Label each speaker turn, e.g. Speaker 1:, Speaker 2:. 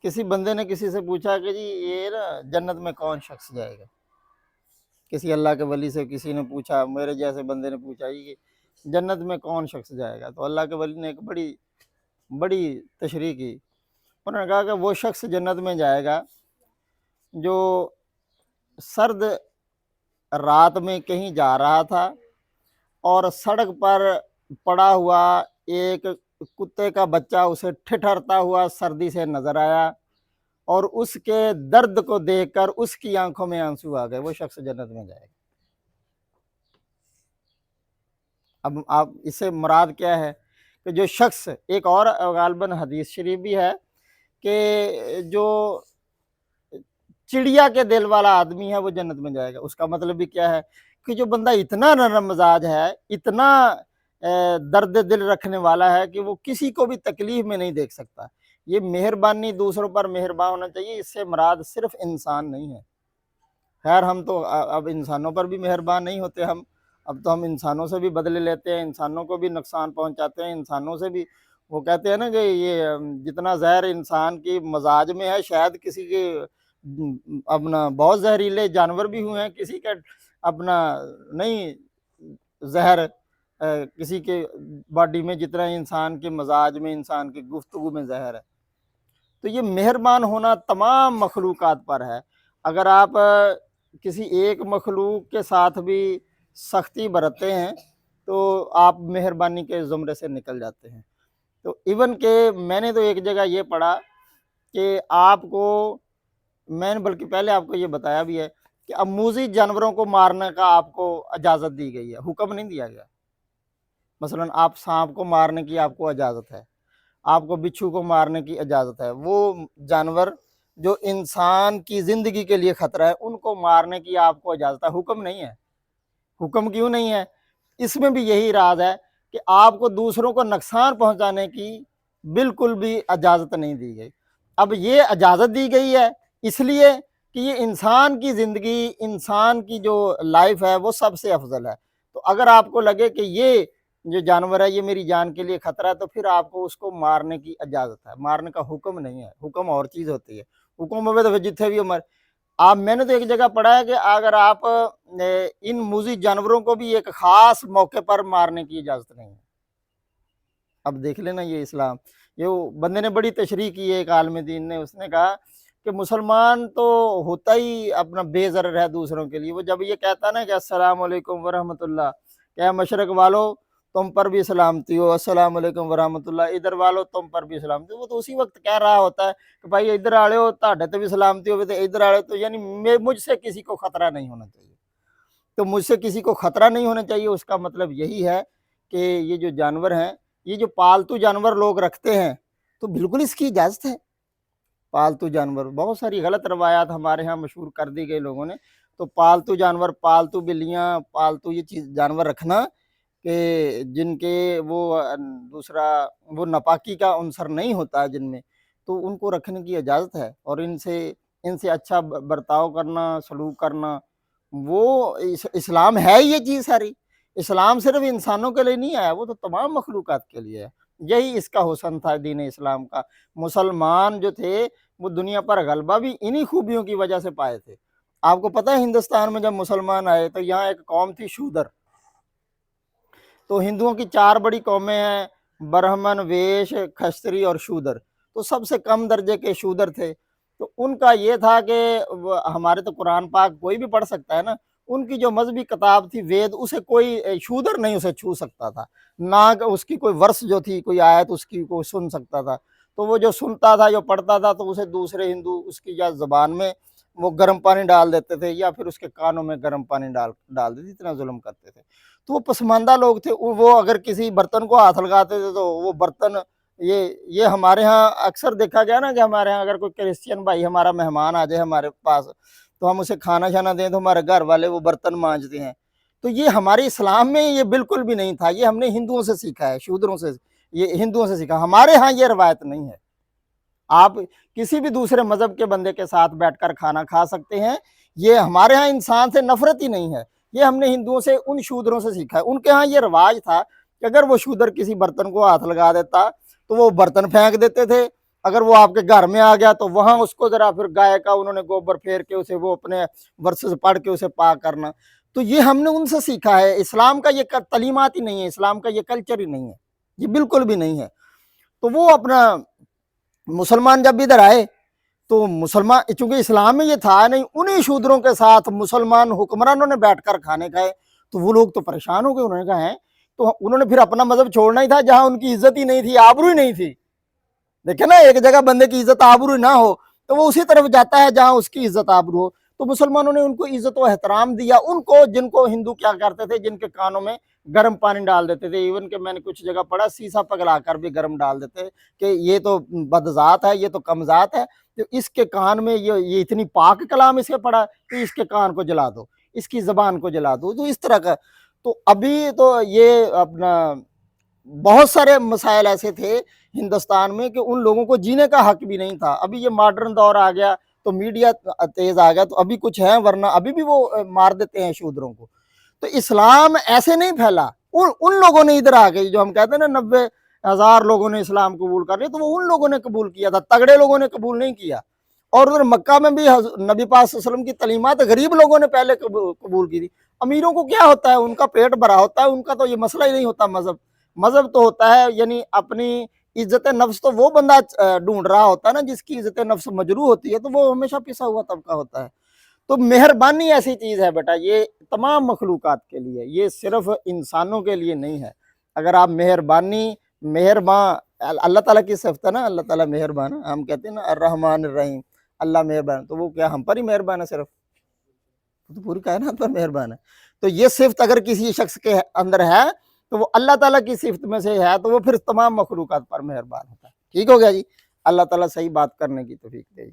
Speaker 1: کسی بندے نے کسی سے پوچھا کہ جی یہ نا جنت میں کون شخص جائے گا، کسی اللہ کے ولی سے کسی نے پوچھا، میرے جیسے بندے نے پوچھا کہ جنت میں کون شخص جائے گا، تو اللہ کے ولی نے ایک بڑی بڑی تشریح کی، انہوں نے کہا کہ وہ شخص جنت میں جائے گا جو سرد رات میں کہیں جا رہا تھا اور سڑک پر پڑا ہوا ایک کتے کا بچہ اسے ٹھٹھرتا ہوا سردی سے نظر آیا اور اس کے درد کو دیکھ کر اس کی آنکھوں میں آنسو آ گئے، وہ شخص جنت میں جائے گا۔ اب آپ اس سے مراد کیا ہے کہ جو شخص، ایک اور غالباً حدیث شریف بھی ہے کہ جو چڑیا کے دل والا آدمی ہے وہ جنت میں جائے گا۔ اس کا مطلب بھی کیا ہے کہ جو بندہ اتنا نرم مزاج ہے، اتنا درد دل رکھنے والا ہے کہ وہ کسی کو بھی تکلیف میں نہیں دیکھ سکتا، یہ مہربانی، دوسروں پر مہربان ہونا چاہیے، اس سے مراد صرف انسان نہیں ہے۔ خیر ہم تو اب انسانوں پر بھی مہربان نہیں ہوتے، اب تو ہم انسانوں سے بھی بدلے لیتے ہیں، انسانوں کو بھی نقصان پہنچاتے ہیں، انسانوں سے بھی، وہ کہتے ہیں نا کہ یہ جتنا زہر انسان کی مزاج میں ہے، شاید کسی کے اپنا بہت زہریلے جانور بھی ہوئے ہیں، کسی کا اپنا نہیں زہر کسی کے باڈی میں جتنا انسان کے مزاج میں، انسان کی گفتگو میں زہر ہے۔ تو یہ مہربان ہونا تمام مخلوقات پر ہے۔ اگر آپ کسی ایک مخلوق کے ساتھ بھی سختی برتتے ہیں تو آپ مہربانی کے زمرے سے نکل جاتے ہیں۔ تو ایون کہ میں نے تو ایک جگہ یہ پڑھا کہ آپ کو، میں نے بلکہ پہلے آپ کو یہ بتایا بھی ہے کہ اب موذی جانوروں کو مارنے کا آپ کو اجازت دی گئی ہے، حکم نہیں دیا گیا۔ مثلا آپ سانپ کو مارنے کی آپ کو اجازت ہے، آپ کو بچھو کو مارنے کی اجازت ہے، وہ جانور جو انسان کی زندگی کے لیے خطرہ ہے ان کو مارنے کی آپ کو اجازت ہے، حکم نہیں ہے۔ حکم کیوں نہیں ہے؟ اس میں بھی یہی راز ہے کہ آپ کو دوسروں کو نقصان پہنچانے کی بالکل بھی اجازت نہیں دی گئی۔ اب یہ اجازت دی گئی ہے اس لیے کہ یہ انسان کی زندگی، انسان کی جو لائف ہے وہ سب سے افضل ہے۔ تو اگر آپ کو لگے کہ یہ جو جانور ہے یہ میری جان کے لیے خطرہ ہے تو پھر آپ کو اس کو مارنے کی اجازت ہے، مارنے کا حکم نہیں ہے۔ حکم اور چیز ہوتی ہے، حکم ہوئے تو پھر جتنے بھی عمر آپ، میں نے تو ایک جگہ پڑھا ہے کہ اگر آپ ان موذی جانوروں کو بھی ایک خاص موقع پر مارنے کی اجازت نہیں ہے۔ اب دیکھ لینا یہ اسلام، یہ بندے نے بڑی تشریح کی ہے ایک عالم دین نے، اس نے کہا کہ مسلمان تو ہوتا ہی اپنا بے ضرر ہے دوسروں کے لیے، وہ جب یہ کہتا نا کہ السلام علیکم ورحمۃ اللہ، کہ مشرق والو تم پر بھی سلامتی ہو، السلام علیکم ورحمۃ اللہ، ادھر والو تم پر بھی سلامتی ہو، وہ تو اسی وقت کہہ رہا ہوتا ہے کہ بھائی ادھر آڑے ہو تہاڈے تے بھی سلامتی ہوئے، تو ادھر آڑے تو یعنی مجھ سے کسی کو خطرہ نہیں ہونا چاہیے۔ تو مجھ سے کسی کو خطرہ نہیں ہونا چاہیے، اس کا مطلب یہی ہے کہ یہ جو جانور ہیں، یہ جو پالتو جانور لوگ رکھتے ہیں تو بالکل اس کی اجازت ہے۔ پالتو جانور، بہت ساری غلط روایات ہمارے ہاں مشہور کر دی گئی لوگوں نے، تو پالتو جانور، پالتو بلیاں، پالتو یہ چیز جانور رکھنا کہ جن کے وہ دوسرا وہ ناپاکی کا عنصر نہیں ہوتا ہے جن میں، تو ان کو رکھنے کی اجازت ہے، اور ان سے اچھا برتاؤ کرنا، سلوک کرنا، وہ اسلام ہے یہ چیز ساری۔ اسلام صرف انسانوں کے لیے نہیں آیا، وہ تو تمام مخلوقات کے لیے ہے۔ یہی اس کا حسن تھا دین اسلام کا۔ مسلمان جو تھے وہ دنیا پر غلبہ بھی انہی خوبیوں کی وجہ سے پائے تھے۔ آپ کو پتہ ہے ہندوستان میں جب مسلمان آئے تو یہاں ایک قوم تھی شودر، تو ہندوؤں کی 4 بڑی قومیں ہیں، برہمن، ویش، کھشتری اور شودر، تو سب سے کم درجے کے شودر تھے۔ تو ان کا یہ تھا کہ ہمارے تو قرآن پاک کوئی بھی پڑھ سکتا ہے نا، ان کی جو مذہبی کتاب تھی وید، اسے کوئی شودر نہیں اسے چھو سکتا تھا، نہ کہ اس کی کوئی ورس جو تھی، کوئی آیت اس کی کوئی سن سکتا تھا۔ تو وہ جو سنتا تھا، جو پڑھتا تھا، تو اسے دوسرے ہندو اس کی یا زبان میں وہ گرم پانی ڈال دیتے تھے یا پھر اس کے کانوں میں گرم پانی ڈال دیتے، اتنا ظلم کرتے تھے۔ تو وہ پسماندہ لوگ تھے، وہ اگر کسی برتن کو ہاتھ لگاتے تھے تو وہ برتن، یہ ہمارے ہاں اکثر دیکھا گیا نا کہ ہمارے ہاں اگر کوئی کرسچین بھائی ہمارا مہمان آ جائے ہمارے پاس تو ہم اسے کھانا شانا دیں تو ہمارے گھر والے وہ برتن مانجتے ہیں۔ تو یہ ہمارے اسلام میں یہ بالکل بھی نہیں تھا، یہ ہم نے ہندوؤں سے سیکھا ہے، شودروں سے، یہ ہندوؤں سے سیکھا، ہمارے ہاں یہ روایت نہیں ہے۔ آپ کسی بھی دوسرے مذہب کے بندے کے ساتھ بیٹھ کر کھانا کھا سکتے ہیں، یہ ہمارے ہاں انسان سے نفرت ہی نہیں ہے، یہ ہم نے ہندوؤں سے، ان شودروں سے سیکھا ہے۔ ان کے ہاں یہ رواج تھا کہ اگر وہ شودر کسی برتن کو ہاتھ لگا دیتا تو وہ برتن پھینک دیتے تھے، اگر وہ آپ کے گھر میں آ گیا تو وہاں اس کو ذرا پھر گائے کا انہوں نے گوبر پھیر کے اسے وہ اپنے ورسز پڑھ کے اسے پاک کرنا. تو یہ ہم نے ان سے سیکھا ہے. اسلام کا یہ تعلیمات ہی نہیں ہے, اسلام کا یہ کلچر ہی نہیں ہے, یہ بالکل بھی نہیں ہے. تو وہ اپنا مسلمان جب ادھر آئے تو مسلمان, چونکہ اسلام میں یہ تھا نہیں, انہی شودروں کے ساتھ مسلمان حکمرانوں نے بیٹھ کر کھانے کھائے. تو وہ لوگ تو پریشان ہو گئے, انہوں نے کہا ہے تو انہوں نے پھر اپنا مذہب چھوڑنا ہی تھا جہاں ان کی عزت ہی نہیں تھی, آبرو ہی نہیں تھی. دیکھیں نا, ایک جگہ بندے کی عزت آبرو نہ ہو تو وہ اسی طرف جاتا ہے جہاں اس کی عزت آبرو ہو. تو مسلمانوں نے ان کو عزت و احترام دیا, ان کو جن کو ہندو کیا کرتے تھے, جن کے کانوں میں گرم پانی ڈال دیتے تھے, ایون کہ میں نے کچھ جگہ پڑھا سیسا پگلا کر بھی گرم ڈال دیتے کہ یہ تو بدذات ہے, یہ تو کم ذات ہے, تو اس کے کان میں یہ اتنی پاک کلام اسے پڑھا کہ اس کے کان کو جلا دو, اس کی زبان کو جلا دو. تو اس طرح کا. تو ابھی تو یہ اپنا بہت سارے مسائل ایسے تھے ہندوستان میں کہ ان لوگوں کو جینے کا حق بھی نہیں تھا. ابھی یہ ماڈرن دور آ گیا تو میڈیا تیز آ گیا تو ابھی کچھ ہے, ورنہ ابھی بھی وہ مار دیتے ہیں شودروں کو. تو اسلام ایسے نہیں پھیلا, ان لوگوں نے ادھر آ گئی جو ہم کہتے ہیں نا 90,000 لوگوں نے اسلام قبول کر لیا, تو وہ ان لوگوں نے قبول کیا تھا, تگڑے لوگوں نے قبول نہیں کیا. اور ادھر مکہ میں بھی نبی پاک صلی اللہ علیہ وسلم کی تعلیمات غریب لوگوں نے پہلے قبول کی تھی. امیروں کو کیا ہوتا ہے, ان کا پیٹ بھرا ہوتا ہے, ان کا تو یہ مسئلہ ہی نہیں ہوتا. مذہب تو ہوتا ہے یعنی اپنی عزت نفس تو وہ بندہ ڈھونڈ رہا ہوتا ہے نا جس کی عزت نفس مجروح ہوتی ہے, تو وہ ہمیشہ پسا ہوا طبقہ ہوتا ہے. تو مہربانی ایسی چیز ہے بیٹا, یہ تمام مخلوقات کے لیے, یہ صرف انسانوں کے لیے نہیں ہے. اگر آپ مہربان اللہ تعالیٰ کی صفت ہے نا, اللہ تعالیٰ مہربان ہے. ہم کہتے ہیں نا الرحمن الرحیم, اللہ مہربان, تو وہ کیا ہم پر ہی مہربان ہے صرف؟ تو پوری کائنات پر مہربان ہے. تو یہ صفت اگر کسی شخص کے اندر ہے تو وہ اللہ تعالیٰ کی صفت میں سے ہے, تو وہ پھر تمام مخلوقات پر مہربان ہوتا ہے. ٹھیک ہو گیا جی. اللہ تعالیٰ صحیح بات کرنے کی توفیق دے.